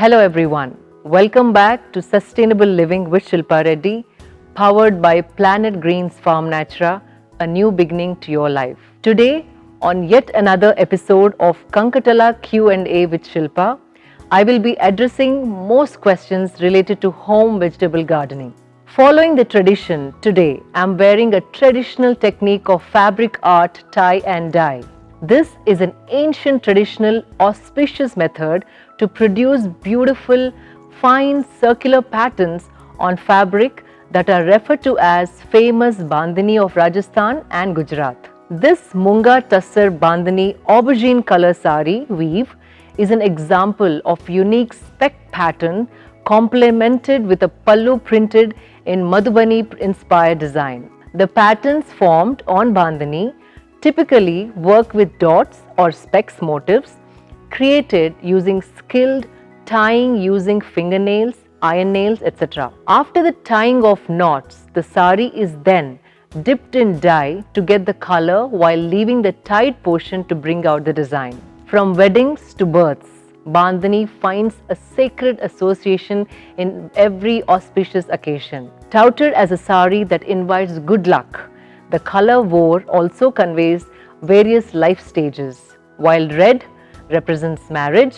Hello everyone. Welcome back to Sustainable Living with Shilpa Reddy, powered by Planet Greens Farm Natura, a new beginning to your life. Today, on yet another episode of Kankatala Q&A with Shilpa, I will be addressing most questions related to home vegetable gardening. Following the tradition, today I am wearing a traditional technique of fabric art, tie and dye. This is an ancient traditional auspicious method to produce beautiful, fine circular patterns on fabric that are referred to as famous Bandhani of Rajasthan and Gujarat. This Munga Tussar Bandhani aubergine color sari weave is an example of unique speck pattern complemented with a pallu printed in Madhubani inspired design. The patterns formed on Bandhani typically work with dots or specks motifs created using skilled tying using fingernails, iron nails, etc. After the tying of knots, the sari is then dipped in dye to get the color while leaving the tied portion to bring out the design. From weddings to births, Bandhani finds a sacred association in every auspicious occasion. Touted as a sari that invites good luck, the color wore also conveys various life stages. While red represents marriage,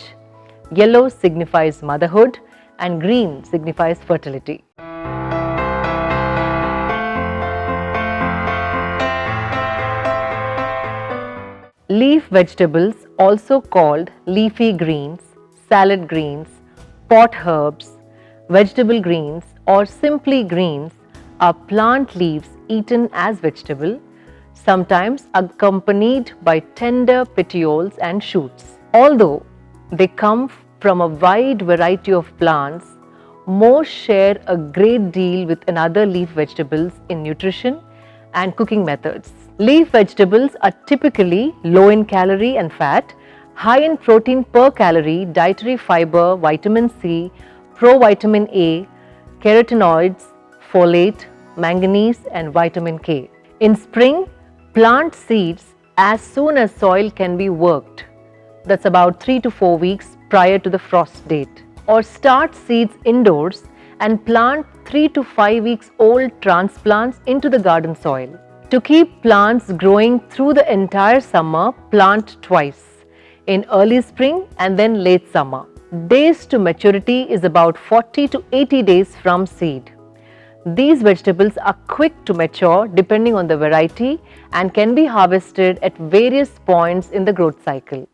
yellow signifies motherhood, and green signifies fertility. Leaf vegetables, also called leafy greens, salad greens, pot herbs, vegetable greens, or simply greens, are plant leaves eaten as vegetable, sometimes accompanied by tender petioles and shoots. Although they come from a wide variety of plants, most share a great deal with another leaf vegetables in nutrition and cooking methods. Leaf vegetables are typically low in calorie and fat, high in protein per calorie, dietary fiber, vitamin C, provitamin A, carotenoids, folate, manganese and vitamin K. In spring, plant seeds as soon as soil can be worked. That's about 3 to 4 weeks prior to the frost date. Or start seeds indoors and plant 3 to 5 weeks old transplants into the garden soil. To keep plants growing through the entire summer, plant twice, in early spring and then late summer. Days to maturity is about 40 to 80 days from seed. These vegetables are quick to mature depending on the variety and can be harvested at various points in the growth cycle.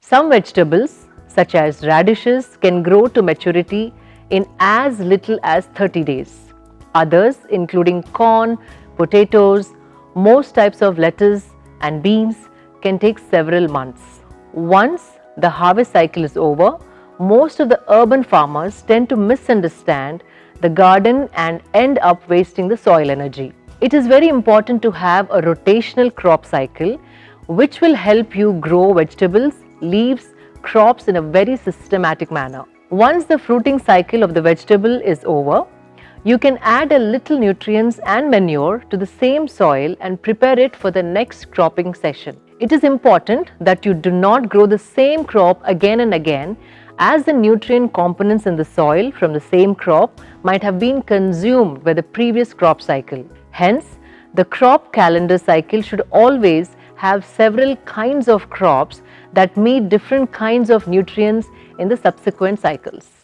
Some vegetables, such as radishes, can grow to maturity in as little as 30 days. Others, including corn, potatoes, most types of lettuce and beans, can take several months. Once the harvest cycle is over, most of the urban farmers tend to misunderstand the garden and end up wasting the soil energy. It is very important to have a rotational crop cycle which will help you grow vegetables, leaves, crops in a very systematic manner. Once the fruiting cycle of the vegetable is over, you can add a little nutrients and manure to the same soil and prepare it for the next cropping session. It is important that you do not grow the same crop again and again, as the nutrient components in the soil from the same crop might have been consumed by the previous crop cycle. Hence, the crop calendar cycle should always have several kinds of crops that meet different kinds of nutrients in the subsequent cycles.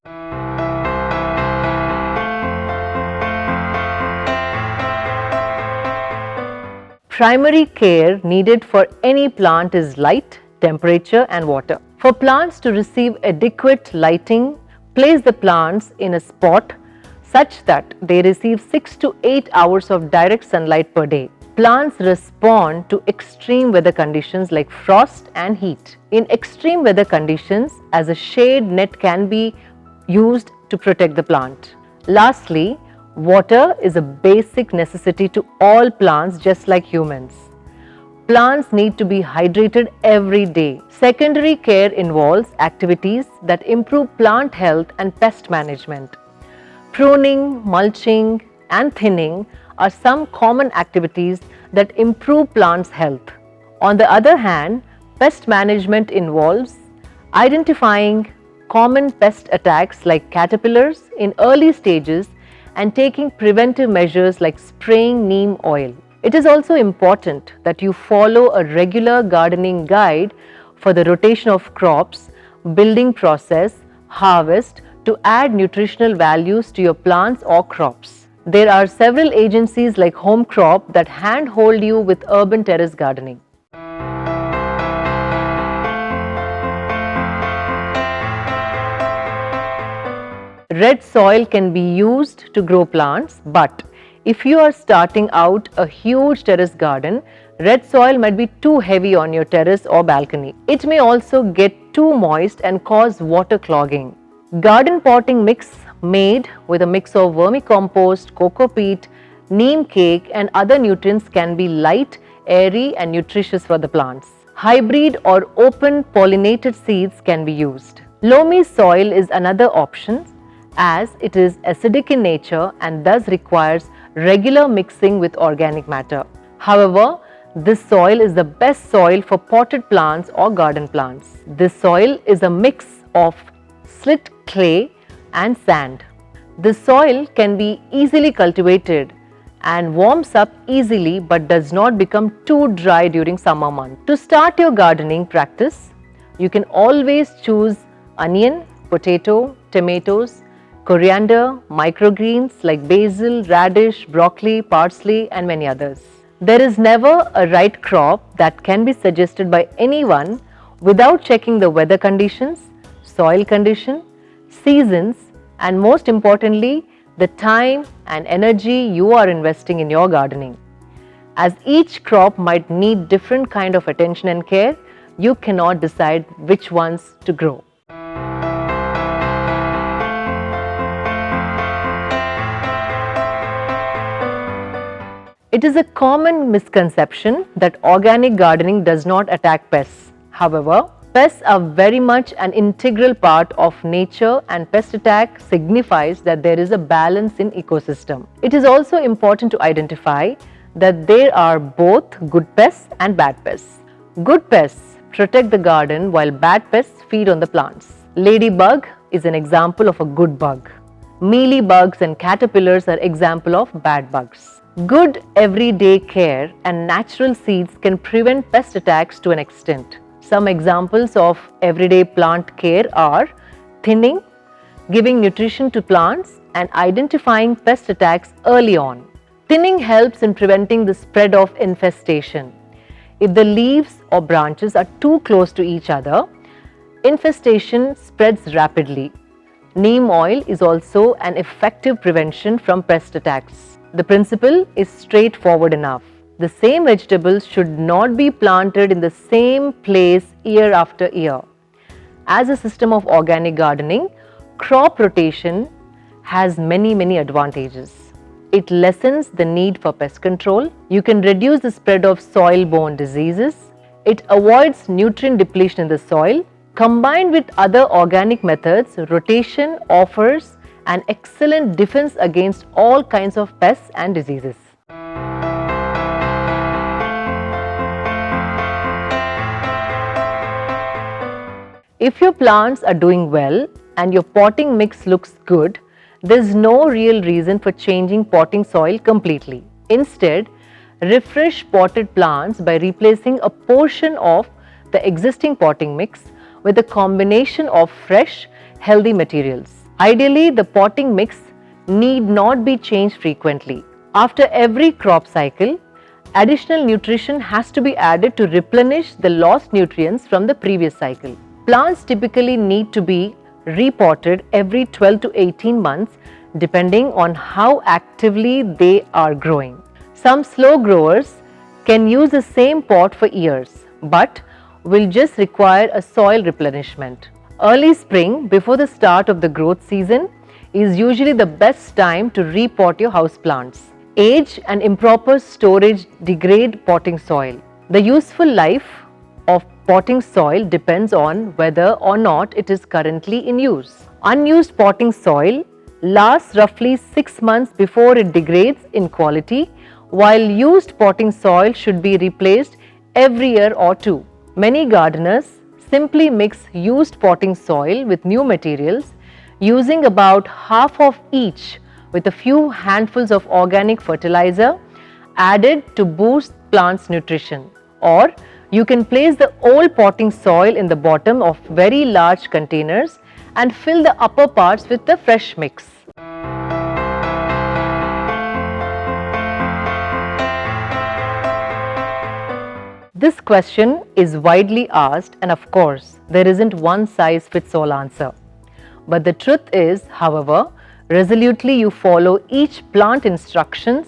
Primary care needed for any plant is light, temperature and water. For plants to receive adequate lighting, place the plants in a spot such that they receive 6 to 8 hours of direct sunlight per day. Plants respond to extreme weather conditions like frost and heat. In extreme weather conditions, as a shade net can be used to protect the plant. Lastly, water is a basic necessity to all plants just like humans. Plants need to be hydrated every day. Secondary care involves activities that improve plant health and pest management. Pruning, mulching and thinning are some common activities that improve plants' health. On the other hand, pest management involves identifying common pest attacks like caterpillars in early stages and taking preventive measures like spraying neem oil. It is also important that you follow a regular gardening guide for the rotation of crops, building process, harvest to add nutritional values to your plants or crops. There are several agencies like Home Crop that handhold you with urban terrace gardening. Red soil can be used to grow plants, but if you are starting out a huge terrace garden, red soil might be too heavy on your terrace or balcony. It may also get too moist and cause water clogging. Garden potting mix made with a mix of vermicompost, coco peat, neem cake and other nutrients can be light, airy and nutritious for the plants. Hybrid or open pollinated seeds can be used. Loamy soil is another option as it is acidic in nature and thus requires regular mixing with organic matter. However, this soil is the best soil for potted plants or garden plants. This soil is a mix of slate clay and sand. This soil can be easily cultivated and warms up easily but does not become too dry during summer months. To start your gardening practice, you can always choose onion, potato, tomatoes, coriander, microgreens like basil, radish, broccoli, parsley and many others. There is never a right crop that can be suggested by anyone without checking the weather conditions, soil condition, seasons and most importantly, the time and energy you are investing in your gardening. As each crop might need different kind of attention and care, you cannot decide which ones to grow. It is a common misconception that organic gardening does not attack pests. However, pests are very much an integral part of nature and pest attack signifies that there is a balance in ecosystem. It is also important to identify that there are both good pests and bad pests. Good pests protect the garden while bad pests feed on the plants. Ladybug is an example of a good bug. Mealy bugs and caterpillars are example of bad bugs. Good everyday care and natural seeds can prevent pest attacks to an extent. Some examples of everyday plant care are thinning, giving nutrition to plants and identifying pest attacks early on. Thinning helps in preventing the spread of infestation. If the leaves or branches are too close to each other, infestation spreads rapidly. Neem oil is also an effective prevention from pest attacks. The principle is straightforward enough. The same vegetables should not be planted in the same place year after year. As a system of organic gardening, crop rotation has many advantages. It lessens the need for pest control. You can reduce the spread of soil-borne diseases. It avoids nutrient depletion in the soil. Combined with other organic methods, rotation offers an excellent defense against all kinds of pests and diseases. If your plants are doing well and your potting mix looks good, there is no real reason for changing potting soil completely. Instead, refresh potted plants by replacing a portion of the existing potting mix with a combination of fresh, healthy materials. Ideally, the potting mix need not be changed frequently. After every crop cycle, additional nutrition has to be added to replenish the lost nutrients from the previous cycle. Plants typically need to be repotted every 12 to 18 months depending on how actively they are growing. Some slow growers can use the same pot for years but will just require a soil replenishment. Early spring, before the start of the growth season, is usually the best time to repot your house plants. Age and improper storage degrade potting soil. The useful life of potting soil depends on whether or not it is currently in use. Unused potting soil lasts roughly 6 months before it degrades in quality, while used potting soil should be replaced every year or two. Many gardeners simply mix used potting soil with new materials, using about half of each with a few handfuls of organic fertilizer added to boost plants' nutrition. Or you can place the old potting soil in the bottom of very large containers and fill the upper parts with the fresh mix. This question is widely asked, and of course, there isn't one size fits all answer. But the truth is, however, resolutely you follow each plant instructions.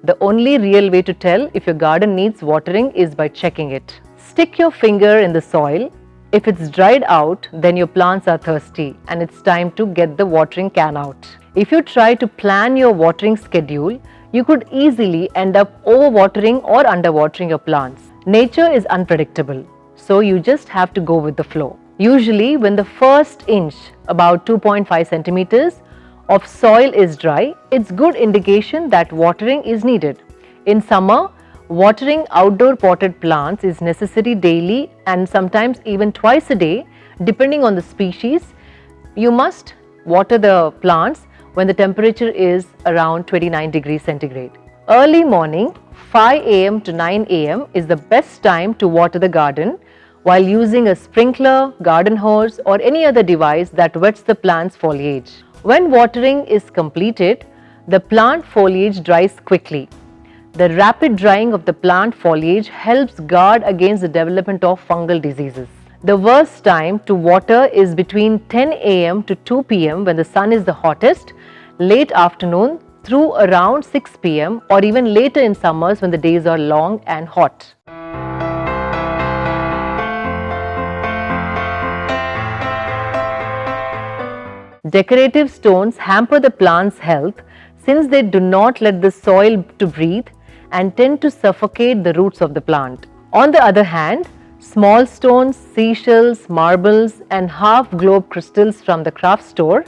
The only real way to tell if your garden needs watering is by checking it. Stick your finger in the soil. If it's dried out, then your plants are thirsty and it's time to get the watering can out. If you try to plan your watering schedule, you could easily end up overwatering or underwatering your plants. Nature is unpredictable, so you just have to go with the flow. Usually, when the first inch, about 2.5 centimeters, of soil is dry, it's good indication that watering is needed. In summer, watering outdoor potted plants is necessary daily and sometimes even twice a day, depending on the species. You must water the plants when the temperature is around 29 degrees centigrade. Early morning, 5 am to 9 am is the best time to water the garden while using a sprinkler, garden hose or any other device that wets the plant's foliage. When watering is completed, the plant foliage dries quickly. The rapid drying of the plant foliage helps guard against the development of fungal diseases. The worst time to water is between 10 am to 2 pm when the sun is the hottest, late afternoon through around 6 pm or even later in summers when the days are long and hot. Decorative stones hamper the plant's health since they do not let the soil to breathe and tend to suffocate the roots of the plant. On the other hand, small stones, seashells, marbles and half-globe crystals from the craft store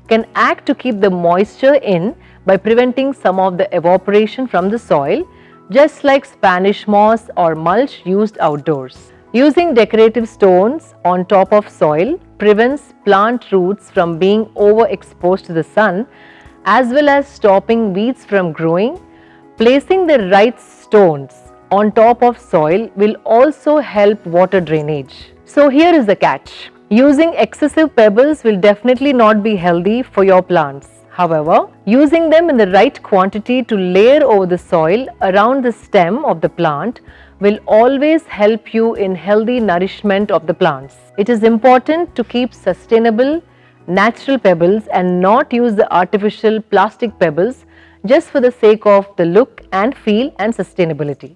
can act to keep the moisture in by preventing some of the evaporation from the soil, just like Spanish moss or mulch used outdoors. Using decorative stones on top of soil prevents plant roots from being overexposed to the sun, as well as stopping weeds from growing. Placing the right stones on top of soil will also help water drainage. So here is the catch. Using excessive pebbles will definitely not be healthy for your plants. However, using them in the right quantity to layer over the soil around the stem of the plant will always help you in healthy nourishment of the plants. It is important to keep sustainable, natural pebbles and not use the artificial plastic pebbles just for the sake of the look and feel and sustainability.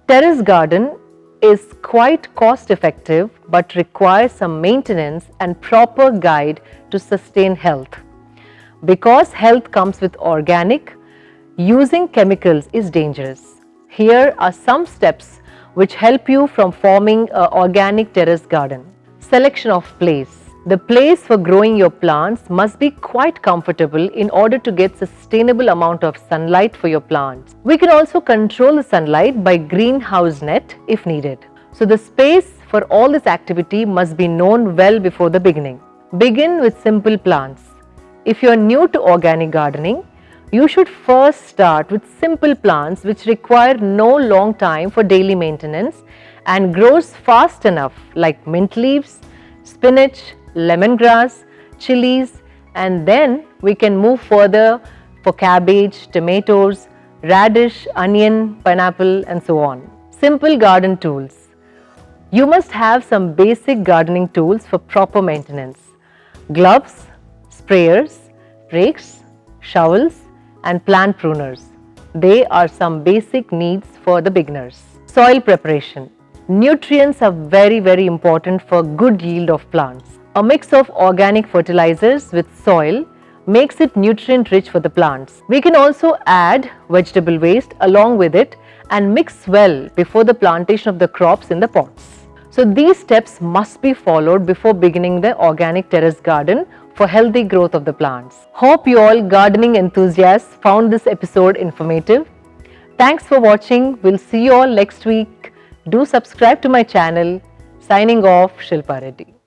Terrace garden is quite cost effective but requires some maintenance and proper guide to sustain health. Because health comes with organic, using chemicals is dangerous. Here are some steps which help you from forming an organic terrace garden. Selection of place. The place for growing your plants must be quite comfortable in order to get sustainable amount of sunlight for your plants. We can also control the sunlight by greenhouse net if needed. So the space for all this activity must be known well before the beginning. Begin with simple plants. If you are new to organic gardening, you should first start with simple plants which require no long time for daily maintenance and grows fast enough, like mint leaves, spinach, lemongrass, chilies, and then we can move further for cabbage, tomatoes, radish, onion, pineapple and so on. Simple garden tools. You must have some basic gardening tools for proper maintenance. Gloves, sprayers, rakes, shovels and plant pruners. They are some basic needs for the beginners. Soil preparation. Nutrients are very important for good yield of plants. A mix of organic fertilizers with soil makes it nutrient rich for the plants. We can also add vegetable waste along with it and mix well before the plantation of the crops in the pots. So these steps must be followed before beginning the organic terrace garden for healthy growth of the plants. Hope you all gardening enthusiasts found this episode informative. Thanks for watching. We'll see you all next week. Do subscribe to my channel. Signing off, Shilpa Reddy.